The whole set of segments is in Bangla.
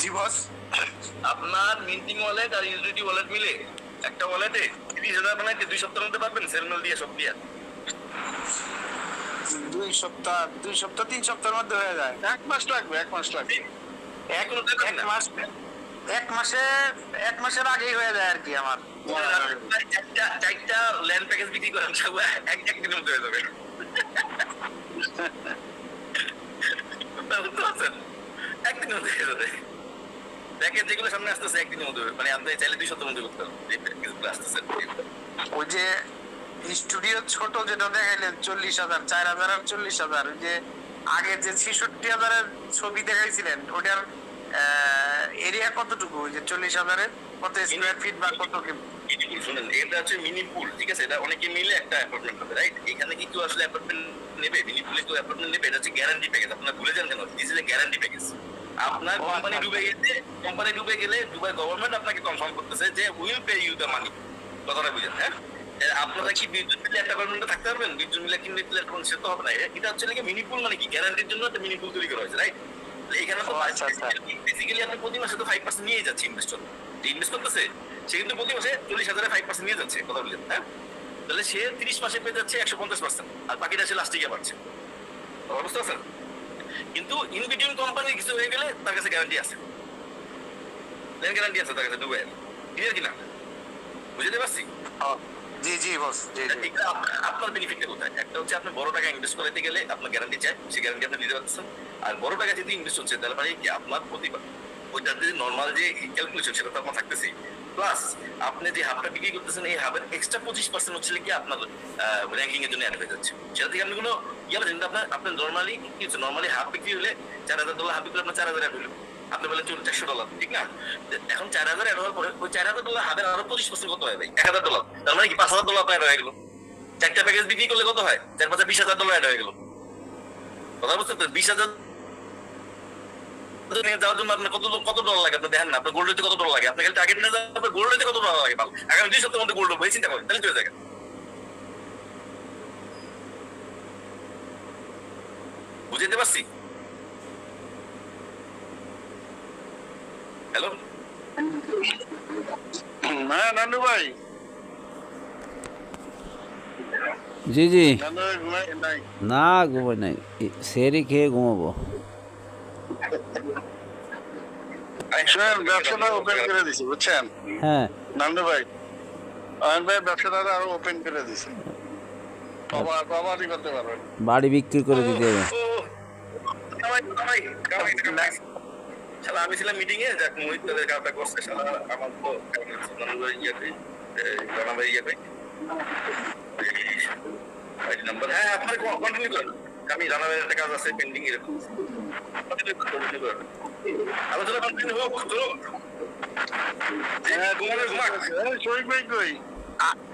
জি বস। আপনার মিন্টিং ওয়ালেট আর ইউটিলিটি ওয়ালেট মিলে একটা ওয়ালেটে 30,000 বানাইতে 2 সপ্তাহের মধ্যে পারবেন? সেলমেল দিয়ে সব দিয়ে 2 সপ্তাহ 3 সপ্তাহের মধ্যে হয়ে যায়। 1 মাস লাগবে। এখন এক মাসের আগেই হয়ে যায় আর কি আমার। চারটা ল্যান্ড প্যাকেজ বিক্রি করেন, একদিনের মধ্যে হয়ে যাবে। বুঝতে পারছেন? একদিনের মধ্যে হয়ে যাবে। প্যাকেজ যেগুলো সামনে আসতেছে একদিনের মধ্যে হবে, মানে আপনি চাইলে 2 সপ্তাহের মধ্যে করতে পারবেন। এই প্যাকেজগুলো আসতেছে ওই যে স্টুডিও ছোট যেটা দেখাইলেন 40,000, 4,000 আর 40,000, ওই যে আগে যে 66,000-এর ছবি দেখাইছিলেন ওটার এরিয়া কতটুকু? ওই যে 40,000-এর কত স্কোয়ার ফিট বা কত কি? শুনেন, এটা হচ্ছে মিনি পুল, ঠিক আছে? এটা অনেকে মিলে একটা অ্যাপার্টমেন্ট হবে, রাইট? এখানে কি কেউ আসলে অ্যাপার্টমেন্ট নেবে? মিনি পুলে কেউ অ্যাপার্টমেন্ট নেবে? এটা হচ্ছে গ্যারান্টি প্যাকেজ। আপনারা ভুলে যান কেন? This is a guarantee package. আপনার কোম্পানি ডুবে গেলে দুবাই গভর্নমেন্ট আপনাকে কনফার্ম করতেছে যে will pay you the money. কথাটা বুঝেন? হ্যাঁ, আপনারা কি 20 জন মিলে একটা অ্যাপার্টমেন্টে থাকতে পারবেন? 20 জন মিলে কিনলে সে তো হবে না। এটা হচ্ছে মিনি পুল, মানে কি গ্যারান্টির জন্য একটা মিনি পুল তৈরি করা হয়েছে, রাইট? এখানে তো বেসিক্যালি আপনি প্রতি মাসে তো 5% নিয়ে যাচ্ছে ইনভেস্টর, যে ইনভেস্ট করতেছে সে কিন্তু প্রতি মাসে 40,000-এ 5% নিয়ে যাচ্ছে। কথা বললেন, হ্যাঁ? তাহলে সে 30 মাসে পেয়ে যাচ্ছে 150%, আর বাকিটা সে লাস্টে গিয়ে পাচ্ছে। বুঝতে পারছেন? কিন্তু ইন বিটুইন কোম্পানি কিছু হয়ে গেলে তার কাছে গ্যারান্টি আছে, গ্যারান্টি আছে তার কাছে দুবাইয়ের। ক্লিয়ার কিনা? বুঝতে পারছি? জি জি বস। আপনার বেনিফিটটা কোথায়? একটা হচ্ছে আপনি বড় টাকা ইনভেস্ট করতে গেলে আপনার গ্যারান্টি চাই, সেই গ্যারান্টি আপনি দিতে পারতেছেন। আর বড় টাকা যদি ইনভেস্ট হচ্ছে তাহলে মানে কি আপনার প্রতিবার ওইটাতে যে নর্মাল যে ক্যালকুলেশন সেটা তো আপনার থাকতেছি, প্লাস আপনি যে হাবটা বিক্রি করতেছেন এই হাবের এক্সট্রা 25% হচ্ছে কি আপনার র্যাঙ্কিং এর জন্য অ্যাড হয়ে যাচ্ছে। সেটা থেকে আপনি কোনো ইয়ে পাচ্ছেন। কিন্তু আপনার নর্মালি হাব বিক্রি হলে $4,000 হাব বিক্রি আপনার 4,000 অ্যাড হলো, আপনি বলেন $400, ঠিক না? এখন 4,000 অ্যাড হওয়ার পরে ওই $4,000 হাবের আরো 25% কত হয় ভাই? $1,000। তার মানে কি $5,000 আপনার অ্যাড হয়ে গেল। চারটা প্যাকেজ বিক্রি করলে কত হয়? 4-5 $20,000 অ্যাড হয়ে গেল। কথা বুঝতে তো? 20,000 যাওয়ার জন্য আপনার কত ডলার লাগে? আপনি দেখেন না, আপনার গোল্ড রেটে কত ডলার লাগে? আপনি খালি টার্গেট নিয়ে যাবেন, গোল্ড রেটে কত ডলার লাগে? আগামী 2 সপ্তাহের মধ্যে গোল্ড হবে, চিন্তা করেন, তাহলে চলে যাবেন। বুঝতে পারছি? হ্যালো, হ্যাঁ নানু ভাই। জি জি। নাই না ঘুমাই নাই, সেরি খেয়ে ঘুমাবো। শুনেন, ব্যবসাটা ওপেন করে দিছি, বুঝছেন হ্যাঁ নানু ভাই? অয়ন ভাই ব্যবসাটা আরো ওপেন করে দিছে, বাবারই করতে পারবেন। বাড়ি বিক্রি করে দিতে হবে। আমি ছিলাম মিটিং এ, যাক মোহিত তাদের কাজটা করছে, আমার তো নাম্বার। হ্যাঁ, আপনার কন্টিনিউ করেন, আমি জানাবেন একটা কাজ আছে পেন্ডিং, এরকম আলোচনা কন্টিনিউ হোক। শরীফ ভাই কই?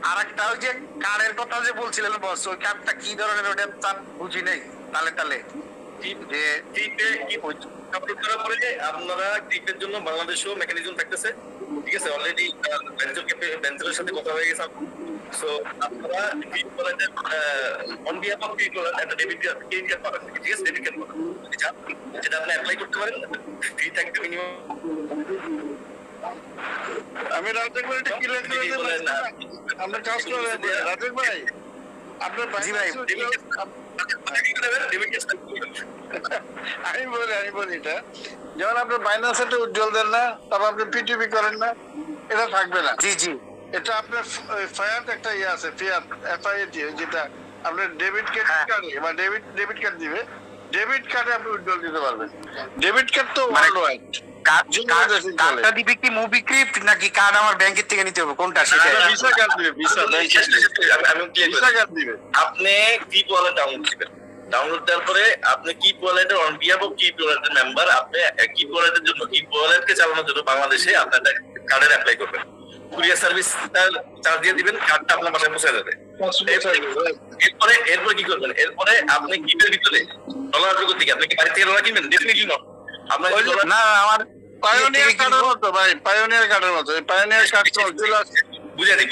আর একটা ওই যে কার্ডের কথা যে বলছিলেন বস, ওই কার্ডটা কি ধরনের? ওটা তার বুঝি নেই। তালে যে আপনারা ট্রিপের জন্য বাংলাদেশেও মেকানিজম থাকতেছে, ঠিক আছে? অলরেডি ব্যাংকের সাথে কথা হয়ে গেছে। সো আপনারা অন বিহাফ অফ একটা ডেবিট ক্রেডিট কার্ড পাবেন, ঠিক আছে? ডেবিট কার্ড পাবেন, যেটা আপনি অ্যাপ্লাই করতে পারেন, ফ্রি থাকবে মিনিমাম। আমি রাজেক ভাই এটা ক্লিয়ার করে দেব। আমরা কাজ করে রাজেক ভাই, আপনার জি ভাই। আমি বলি এটা, যেমন আপনার বাইন্যান্স একটা উজ্জ্বল দেন না, তারপর আপনি পিটিপি করেন না, এটা থাকবে না। জি জি। এটা আপনার ফায়ার একটা ইয়ে আছে, ফিয়ার এফআইএ, যেটা আপনার ডেবিট কার্ডে বা ডেবিট কার্ড দিবে, ডেবিট কার্ডে আপনি উজ্জ্বল দিতে পারবেন। ডেবিট কার্ড তো ওয়ার্ল্ড ওয়াইড। কার্ডটা দিবে কি মোবিক্রিপ্ট নাকি কার্ড আমার ব্যাংকের থেকে নিতে হবে? কোনটা সেটা? ভিসা কার্ড দিবে, ভিসা কার্ড দিবে। আপনি কিপ ওয়ালেট ডাউনলোড দিবেন, ডাউনলোড দেওয়ার পরে আপনি কিপ ওয়ালেটের অন বিহাফ অফ কিপ ওয়ালেটের মেম্বার, আপনি কিপ ওয়ালেটের জন্য, কিপ ওয়ালেটকে চালানোর জন্য বাংলাদেশে আপনার কার্ডের অ্যাপ্লাই করবেন। কুরিয়ার সার্ভিস চার্জ দিয়ে দিবেন, কার্ডটা আপনার বাসায় পৌঁছে যাবে। এরপরে কি করবেন? এরপরে আপনি কিপের ভিতরে ডলার যোগ দিকে আপনি কি বাড়ি থেকে ডলার কিনবেন? Definitely not. আপনার না, আমার পায়োনিয়ার কার্ডের মতো ভাই, পায়োনিয়ার কার্ডের মতো। পায়োনিয়ার কার্ড চলে আসছে। বুঝে দিই।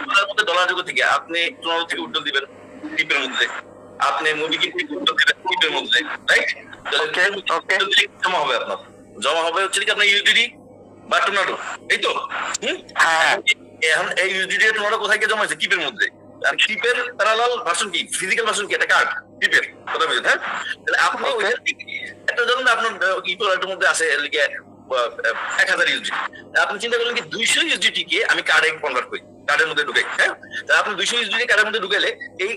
আপনার মধ্যে ডলার যোগ থেকে আপনি টোনাল থেকে উড্ডল দিবেন টিপের মধ্যে, আপনি মুভি কিনতে উড্ডল দিবেন টিপের মধ্যে, রাইট? জমা হবে আপনার জমা হবে হচ্ছে কি আপনার ইউডিডি বা টর্নাডো, এই তো। হ্যাঁ এখন এই ইউডিডি টর্নাডো কোথায় গিয়ে জমা হয়েছে? কিপের মধ্যে। আর কিপের প্যারালাল ভার্সন কি, ফিজিক্যাল ভার্সন কি, একটা কার্ড কিপের, কথা বুঝলেন? হ্যাঁ, তাহলে আপনি ওইটা একটা ধরুন আপনার কি প্রোডাক্টের মধ্যে আছে লিখে 1000 ইউজিটি, আপনি চিন্তা করলেন কি 200 ইউজিটি কে আমি কার্ডে কনভার্ট করি, কার্ডের মধ্যে ঢুকাই। হ্যাঁ, তা আপনি 200 ইউজিটি কার্ডের মধ্যে ঢুকাইলে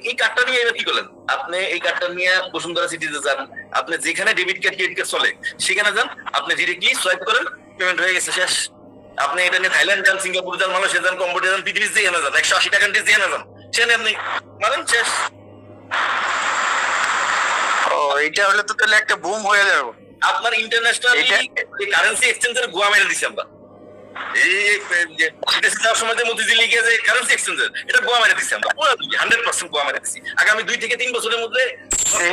এই কার্ডটা নিয়ে এবার কি করলেন? আপনি এই কার্ডটা নিয়ে বসুন্ধরা সিটিতে যান, আপনি যেখানে ডেবিট কার্ড ক্রেডিট কার্ড চলে সেখানে যান, আপনি ডিরেক্টলি সোয়াইপ করেন, পেমেন্ট হয়ে গেছে, শেষ। আপনি এটা নিয়ে থাইল্যান্ড যান, সিঙ্গাপুর যান, মালয়েশিয়া যান, কম্বোডিয়া যান, পৃথিবীর যেখানে যান, 180 টাকা দিয়ে যেখানে যান সেখানে আপনি মানেন, শেষ। ও এটা হলে তো তাহলে একটা বুম হয়ে যাবে। আপনার ইন্টারন্যাশনাল কারেন্সি এক্সচেঞ্জের গোয়া মেরে দিচ্ছি আমরা। এই যে বিদেশে যাওয়ার সময় যে মতিঝিলে গিয়ে যে কারেন্সি এক্সচেঞ্জের, এটা গোয়া মেরে দিচ্ছি আমরা, পুরো 100% গোয়া মেরে দিচ্ছি। আগামী 2 থেকে 3 বছরের মধ্যে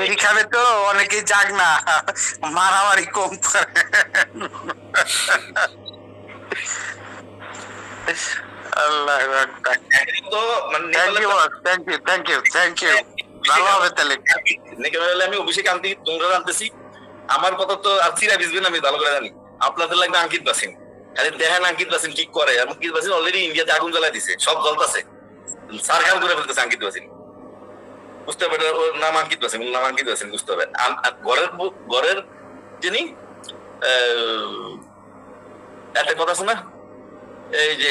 এইখানে তো অনেকেই যাক না, মারামারি কম করে। আল্লাহ আকবার। তো মানে থ্যাংক ইউ ভালো হবে তাহলে। নেকেলে আমি অভিষেক আনতে তোমরা আনতেছি, আমার কথা তো আর চিরা ভিজবেন আমি ভালো করে জানি। আপনাদের লাগবে আঙ্কিত বাসিন, আরে দেখেন আঙ্কিত বাসিন কি করে। আঙ্কিত বাসিন অলরেডি ইন্ডিয়াতে আগুন জ্বালাই দিছে, সব জ্বলতেছে, সারখান করে ফেলতেছে আঙ্কিত বাসিন, বুঝতে হবে। ওর নাম আঙ্কিত বাসিন, নাম আঙ্কিত বাসিন, বুঝতে হবে। ঘরের যিনি একটা কথা শোনা, এই যে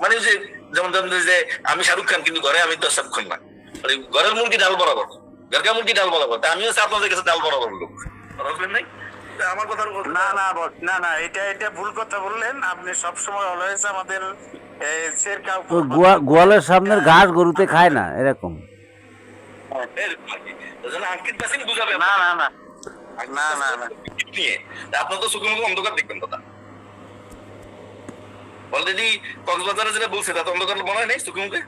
মানে যে যেমন যে আমি শাহরুখ খান কিন্তু ঘরে আমি তো শাহরুখ খান না, মানে ঘরের মুরগি ডাল বরাবর, ঘরকা মুরগি ডাল বরাবর। আমি হচ্ছে আপনাদের কাছে ডাল বরাবর লোক, বুঝলেন নাই? আমার কথা না এটা ভুল কথা বললেন আপনি। সবসময় অলওয়েজ আমাদের গোয়ালের সামনের ঘাস গরুতে খায় না, এরকম। আঙ্কিত বাসিন বুঝাবে না নিয়ে আপনার তো চোখের মুখে অন্ধকার দেখবেন দাদা। অলরেডি কক্সবাজারে যেটা বলছে তাতে অন্ধকার মনে হয় নাই চোখে মুখে।